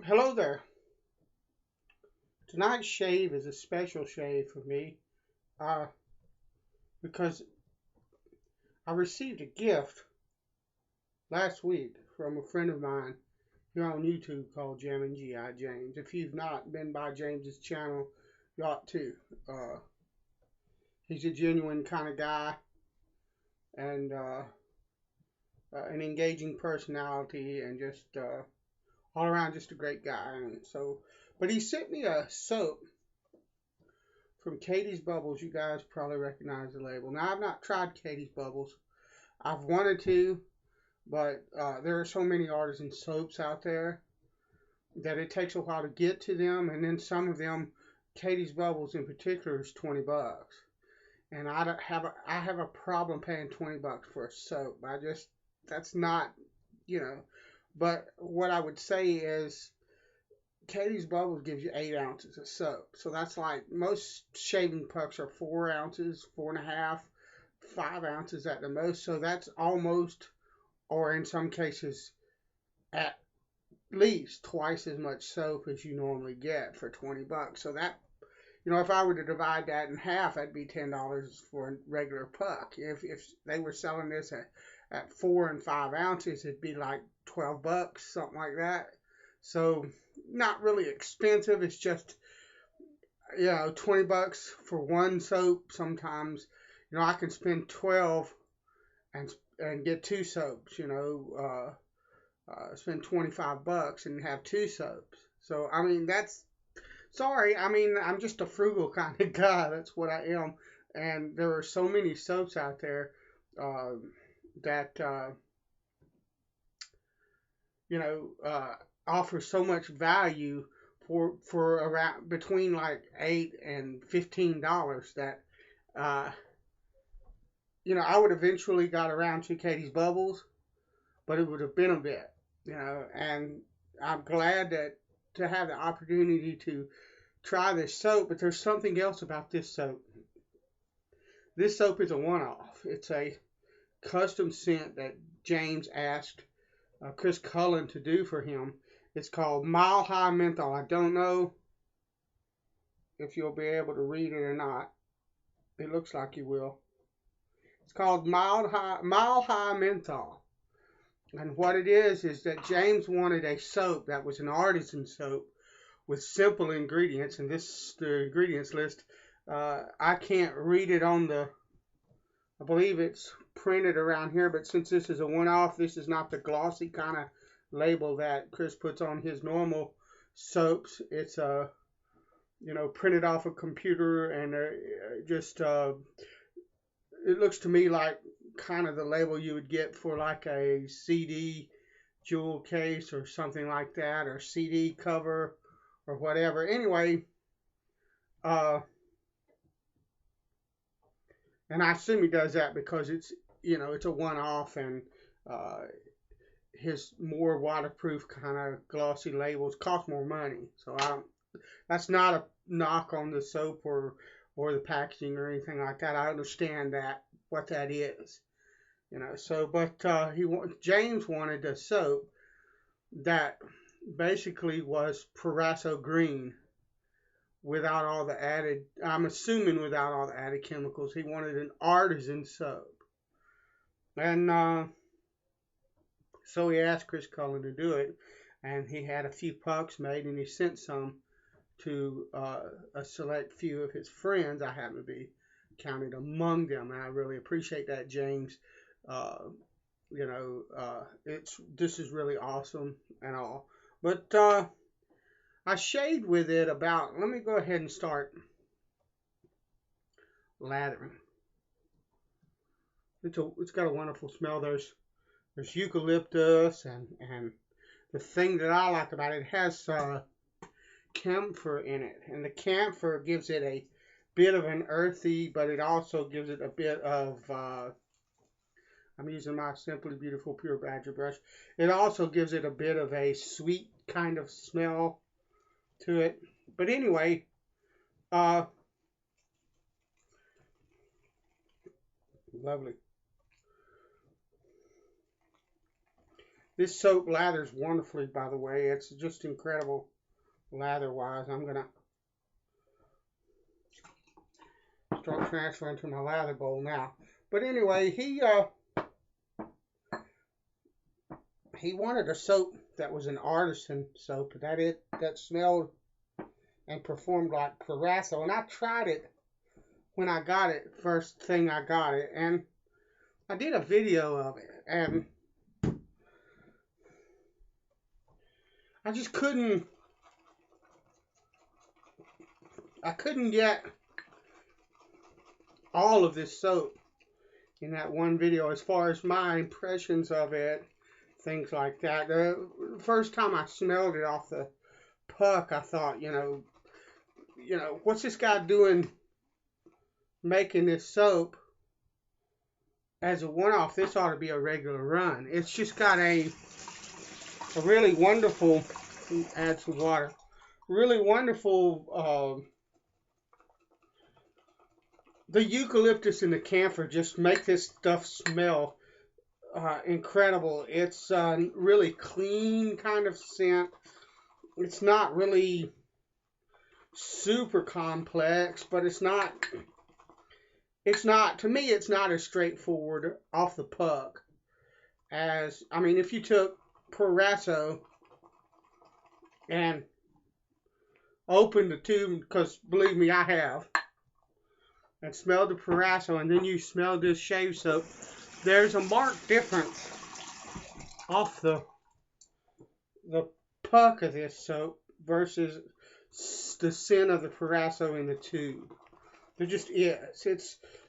Hello there. Tonight's shave is a special shave for me uh, because I received a gift last week from a friend of mine here on YouTube called Jammin GI James. If you've not been by James's channel, you ought to. Uh, he's a genuine kind of guy and an engaging personality and just all around just a great guy. And so, but he sent me a soap from Catie's Bubbles. You guys probably recognize the label. Now, I've not tried Catie's Bubbles. I've wanted to, but there are so many artisan soaps out there that it takes a while to get to them. And then some of them, Catie's Bubbles in particular, is $20. And I have a problem paying $20 for a soap. That's not, you know. But what I would say is Catie's Bubbles gives you 8 ounces of soap. So that's like most shaving pucks are 4 ounces, 4.5, 5 ounces at the most. So that's almost, or in some cases, at least twice as much soap as you normally get for $20. So that, if I were to divide that in half, that'd be $10 for a regular puck. If they were selling this at 4 and 5 ounces, it'd be like $12, something like that. So not really expensive. It's just, $20 for one soap. Sometimes, I can spend 12 and get two soaps. Spend $25 and have two soaps. So I mean I'm just a frugal kind of guy. That's what I am. And there are so many soaps out there that offer so much value for around between like $8 and $15 that I would eventually got around to Catie's Bubbles, but it would have been a bit, and I'm glad that to have the opportunity to try this soap. But there's something else about this soap. This soap is a one-off. It's a custom scent that James asked Chris Cullen to do for him. It's called Mile High Menthol. I don't know if you'll be able to read it or not. It looks like you will. It's called Mile High Menthol. And what it is that James wanted a soap that was an artisan soap with simple ingredients. And the ingredients list, I can't read it I believe it's printed around here, but since this is a one-off, this is not the glossy kind of label that Chris puts on his normal soaps. It's printed off a computer, and it looks to me like kind of the label you would get for like a CD jewel case or something like that, or CD cover or whatever. Anyway, and I assume he does that because it's a one-off, and his more waterproof kind of glossy labels cost more money. So that's not a knock on the soap or the packaging or anything like that. I understand what that is, So, but James wanted a soap that basically was Barbasol green without all the added. I'm assuming without all the added chemicals. He wanted an artisan soap, and so he asked Chris Cullen to do it, and he had a few pucks made, and he sent some to a select few of his friends. I happen to be counted among them, and I really appreciate that, James. This is really awesome and all. But I shaved with it about. Let me go ahead and start lathering. It's got a wonderful smell. There's eucalyptus, and the thing that I like about it has camphor in it, and the camphor gives it a bit of an earthy, but it also gives it a bit of I'm using my Simply Beautiful Pure Badger brush. It also gives it a bit of a sweet kind of smell to it. But anyway, lovely. This soap lathers wonderfully, by the way. It's just incredible lather-wise. I'm going to start transferring to my lather bowl now. But anyway, he wanted a soap that was an artisan soap that smelled and performed like Barbasol, and I tried it when I got it, first thing I got it, and I did a video of it, and I just couldn't get all of this soap in that one video as far as my impressions of it, things like that. The first time I smelled it off the puck, I thought, what's this guy doing making this soap as a one-off? This ought to be a regular run. It's just got a really wonderful, add some water, really wonderful, the eucalyptus and the camphor just make this stuff smell incredible. It's really clean kind of scent. It's not really super complex, but it's not, to me, it's not as straightforward off the puck as, I mean, if you took Barbasol and opened the tube, because believe me, I have, and smelled the Barbasol, and then you smell this shave soap, there's a marked difference off the puck of this soap versus the scent of the Barbasol in the tube. There just is.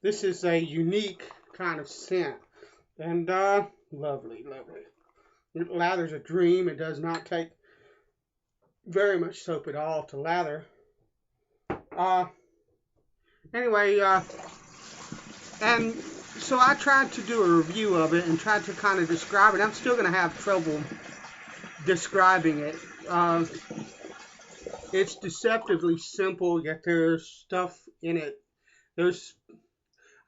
This is a unique kind of scent, and lovely, lovely. It lathers a dream. It does not take very much soap at all to lather. Anyway, and so I tried to do a review of it and tried to kind of describe it. I'm still going to have trouble describing it. It's deceptively simple, yet there's stuff in it. I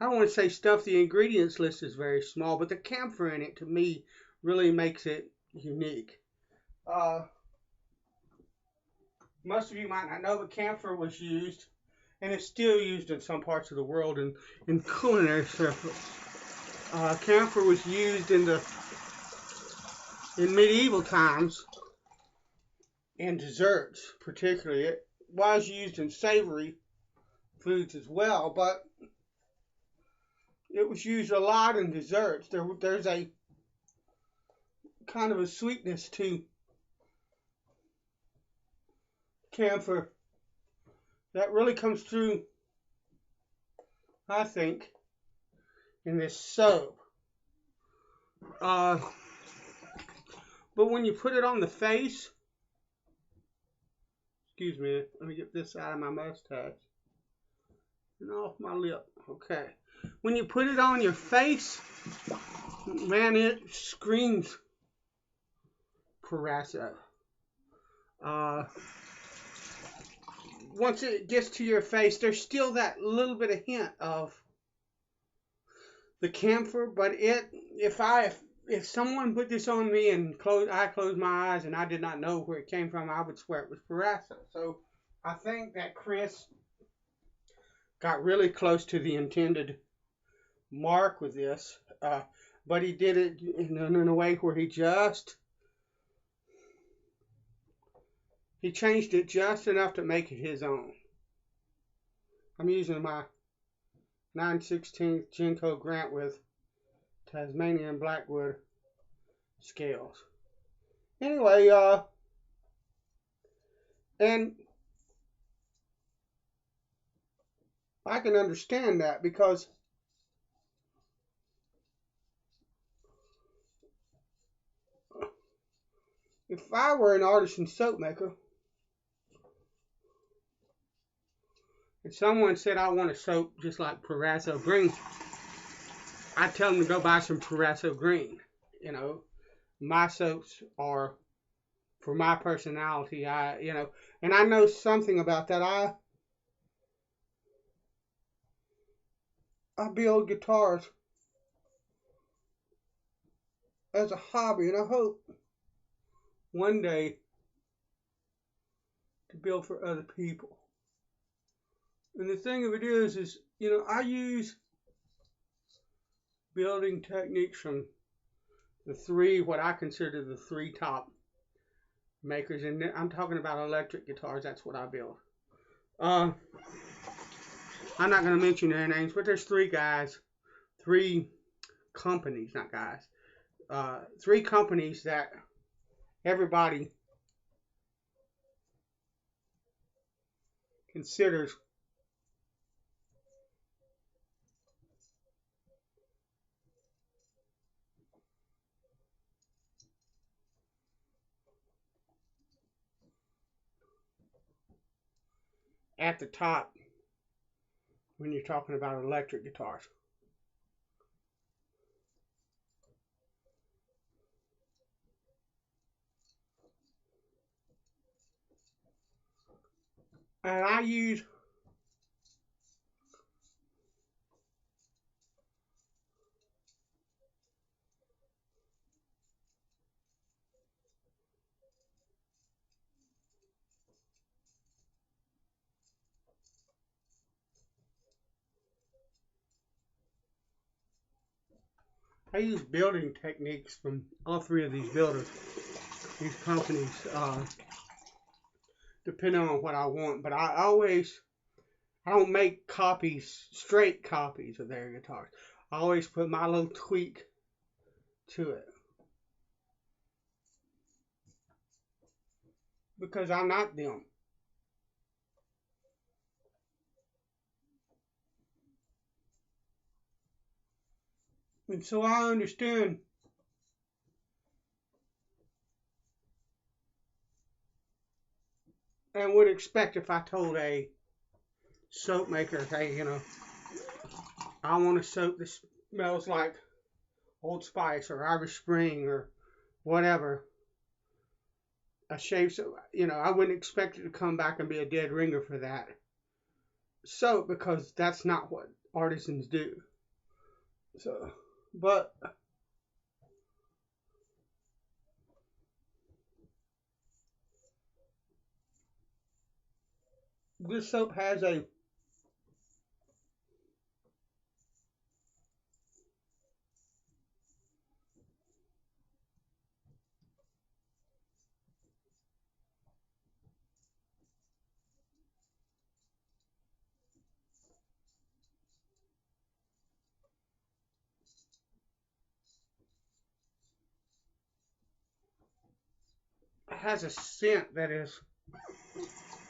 don't want to say stuff, the ingredients list is very small, but the camphor in it, to me, really makes it unique. Most of you might not know, but camphor was used, and it's still used in some parts of the world in culinary circles. Camphor was used in medieval times in desserts, particularly. It was used in savory foods as well, but it was used a lot in desserts. There's a kind of a sweetness to camphor that really comes through, I think, in this soap. But when you put it on the face, excuse me, let me get this out of my mustache and off my lip. Okay. When you put it on your face, man, it screams Barbasol. Once it gets to your face, there's still that little bit of hint of the camphor, but if someone put this on me and I closed my eyes and I did not know where it came from, I would swear it was Barbasol. So I think that Chris got really close to the intended mark with this, but he did it in a way where he changed it just enough to make it his own. I'm using my 9/16 Genco Grant with Tasmanian Blackwood scales. Anyway, and I can understand that, because if I were an artisan soap maker and someone said, I want a soap just like Barbasol Green, I'd tell them to go buy some Barbasol Green. My soaps are for my personality. And I know something about that. I build guitars as a hobby, and I hope one day to build for other people. And the thing of it is, you know, I use building techniques from the three, what I consider the three top makers, and I'm talking about electric guitars. That's what I build. I'm not going to mention their names, but there's three guys, three companies, not guys, three companies that everybody considers at the top when you're talking about electric guitars. And I use building techniques from all three of these builders, these companies, depending on what I want. But I don't make copies, straight copies of their guitars. I always put my little tweak to it. Because I'm not them. And so I understand and would expect if I told a soap maker, hey, you know, I want a soap that smells like Old Spice or Irish Spring or whatever, a shave soap, you know, I wouldn't expect it to come back and be a dead ringer for that soap because that's not what artisans do. So, but this soap has a scent that is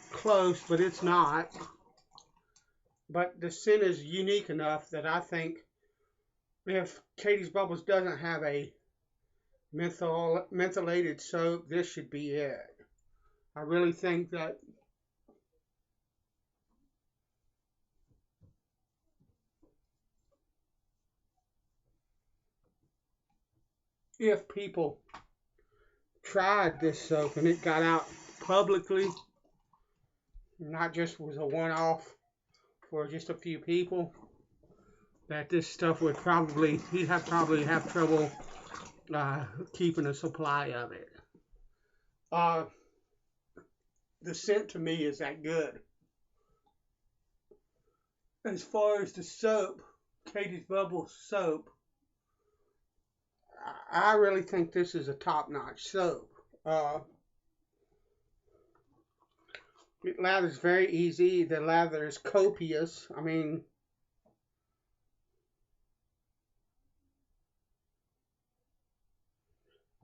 close, but it's not. But the scent is unique enough that I think if Catie's Bubbles doesn't have a mentholated soap, this should be it. I really think that if people tried this soap and it got out publicly, not just was a one-off for just a few people, that this stuff would probably have trouble keeping a supply of it. The scent to me is that good. As far as the soap, Catie's Bubbles soap, I really think this is a top-notch soap. It lathers very easy. The lather is copious. I mean,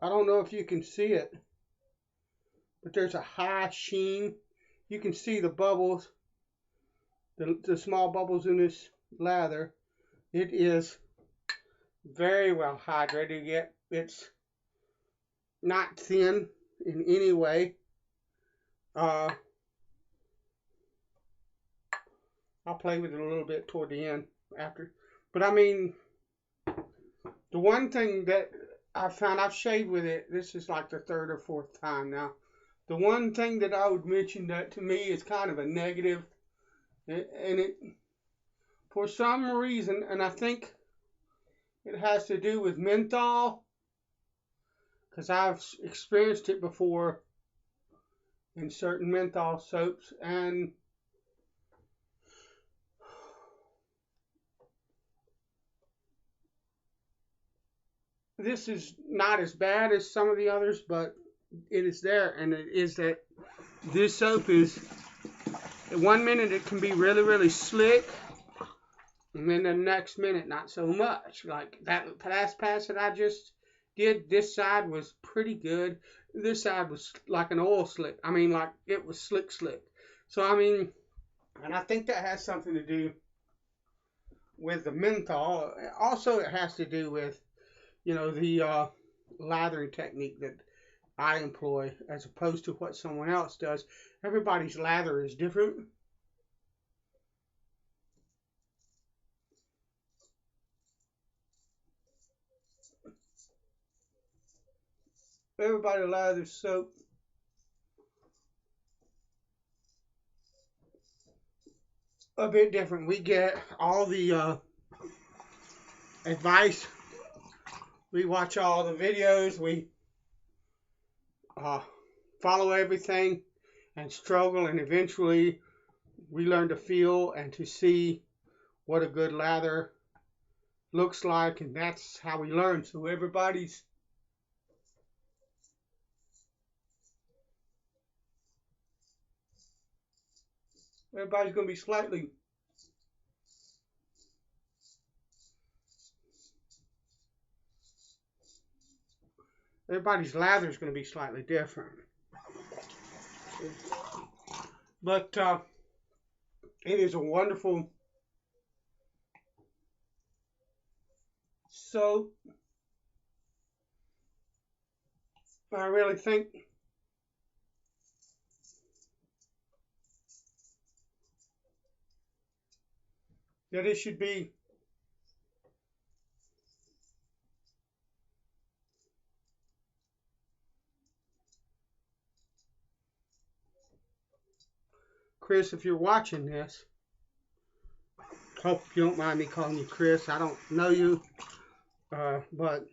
I don't know if you can see it, but there's a high sheen. You can see the bubbles, the small bubbles in this lather. It is very well hydrated, yet it's not thin in any way. I'll play with it a little bit toward the end after. But I mean, the one thing that I found, I've shaved with it, this is like the third or fourth time now. The one thing that I would mention that to me is kind of a negative, and it, for some reason, and I think it has to do with menthol. because I've experienced it before in certain menthol soaps, and this is not as bad as some of the others, but it is there, and it is that this soap is, 1 minute it can be really, really slick, and then the next minute not so much. Like that last pass that I just did, this side was pretty good. This side was like an oil slick. I mean, like it was slick. So I mean, and I think that has something to do with the menthol. Also, it has to do with, the lathering technique that I employ as opposed to what someone else does. Everybody's lather is different. Everybody lathers soap a bit different. We get all the advice. We watch all the videos. We follow everything and struggle, and eventually we learn to feel and to see what a good lather looks like, and that's how we learn. So everybody's going to be slightly everybody's lather is going to be slightly different. But it is a wonderful soap. I really think that it should be Chris, if you're watching this, hope you don't mind me calling you Chris. I don't know you, but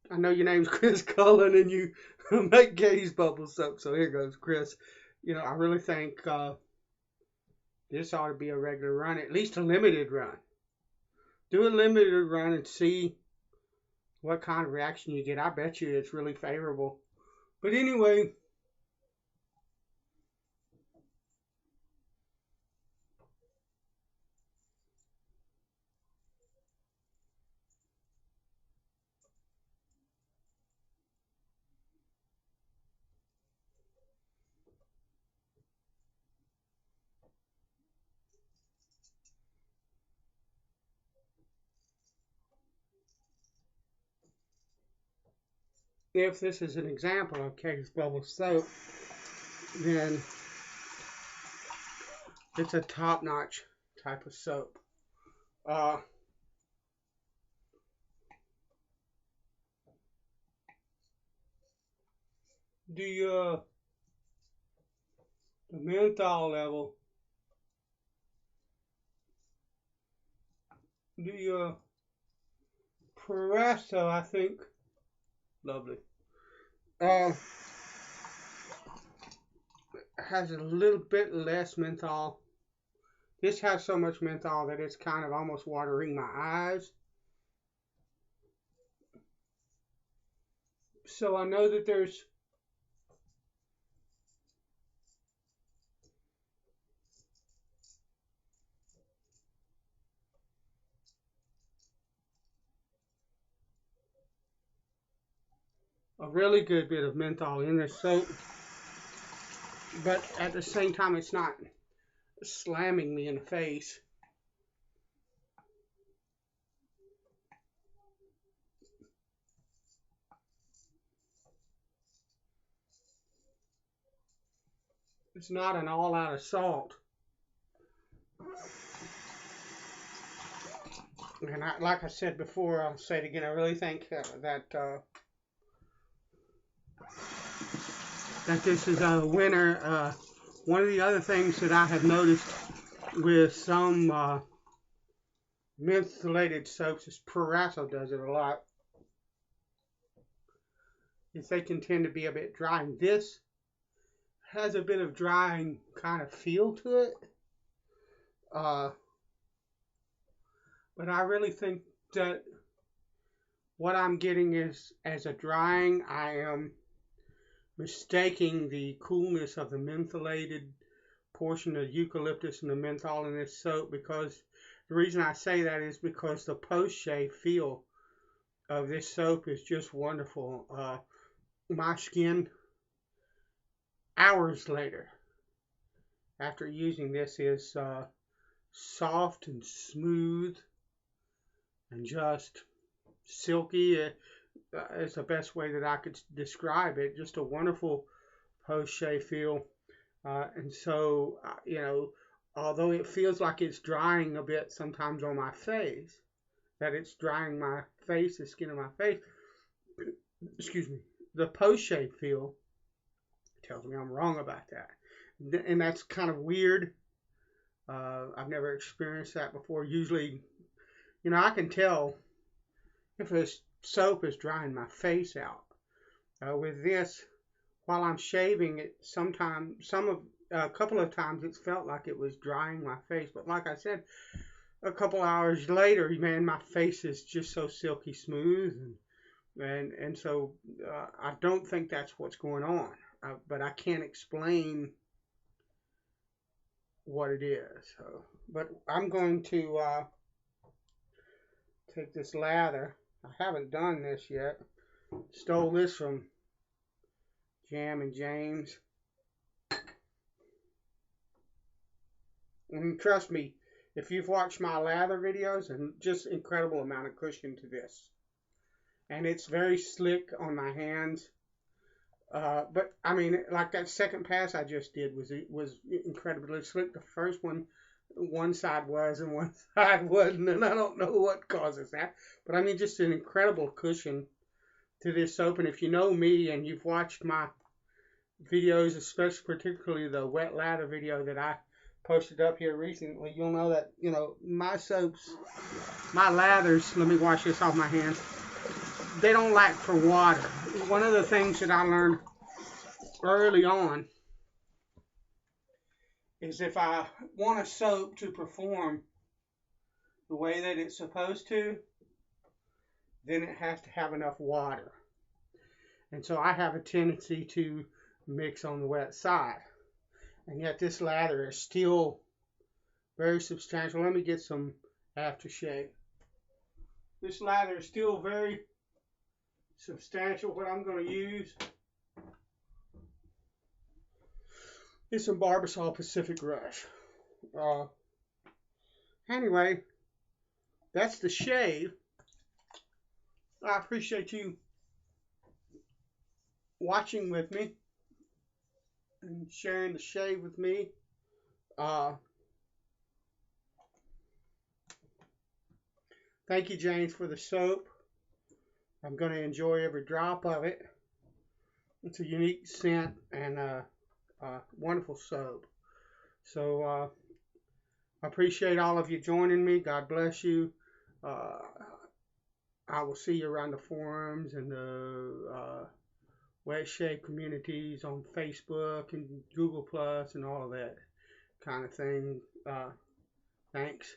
I know your name's Chris Cullen and you make Catie's bubble soap. So here goes, Chris. I really think this ought to be a regular run, at least a limited run. Do a limited run and see what kind of reaction you get. I bet you it's really favorable. But anyway, if this is an example of Catie's bubble soap, then it's a top-notch type of soap. The menthol level, the Barbasol, I think, lovely, has a little bit less menthol. This has so much menthol that it's kind of almost watering my eyes. So I know that there's a really good bit of menthol in this soap, but at the same time it's not slamming me in the face. It's not an all-out assault. And like I said before, I'll say it again, I really think that this is a winner. One of the other things that I have noticed with some mentholated soaps is Barbasol does it a lot. is they can tend to be a bit dry. And this has a bit of drying kind of feel to it. But I really think that what I'm getting is, as a drying, I am mistaking the coolness of the mentholated portion of eucalyptus and the menthol in this soap, because the reason I say that is because the post-shave feel of this soap is just wonderful. My skin, hours later, after using this, is soft and smooth and just silky. It's the best way that I could describe it. Just a wonderful post-shave feel. And so, although it feels like it's drying a bit sometimes on my face, that it's drying my face, the skin of my face, excuse me, the post-shave feel tells me I'm wrong about that. And that's kind of weird. I've never experienced that before. Usually, I can tell if this soap is drying my face out. With this, while I'm shaving it, a couple of times it's felt like it was drying my face. But like I said, a couple hours later, man, my face is just so silky smooth, and so I don't think that's what's going on. But I can't explain what it is. But I'm going to take this lather. I haven't done this yet. Stole this from Jammin James. And trust me, if you've watched my lather videos, and just incredible amount of cushion to this. And it's very slick on my hands. But I mean, like that second pass I just did was incredibly slick. The first one side was and one side wasn't, and I don't know what causes that. But I mean, just an incredible cushion to this soap. And if you know me and you've watched my videos, especially particularly the wet lather video that I posted up here recently, you'll know that, my soaps, my lathers, let me wash this off my hands, they don't lack for water. One of the things that I learned early on is if I want a soap to perform the way that it's supposed to, then it has to have enough water. And so I have a tendency to mix on the wet side. And yet this lather is still very substantial. Let me get some aftershave. This lather is still very substantial. What I'm going to use is some Barbasol Pacific Rush. Anyway, that's the shave. I appreciate you watching with me and sharing the shave with me. Thank you, James, for the soap. I'm going to enjoy every drop of it. It's a unique scent and a wonderful soap. So I appreciate all of you joining me. God bless you. I will see you around the forums and the wet shave communities on Facebook and Google Plus and all of that kind of thing. Thanks.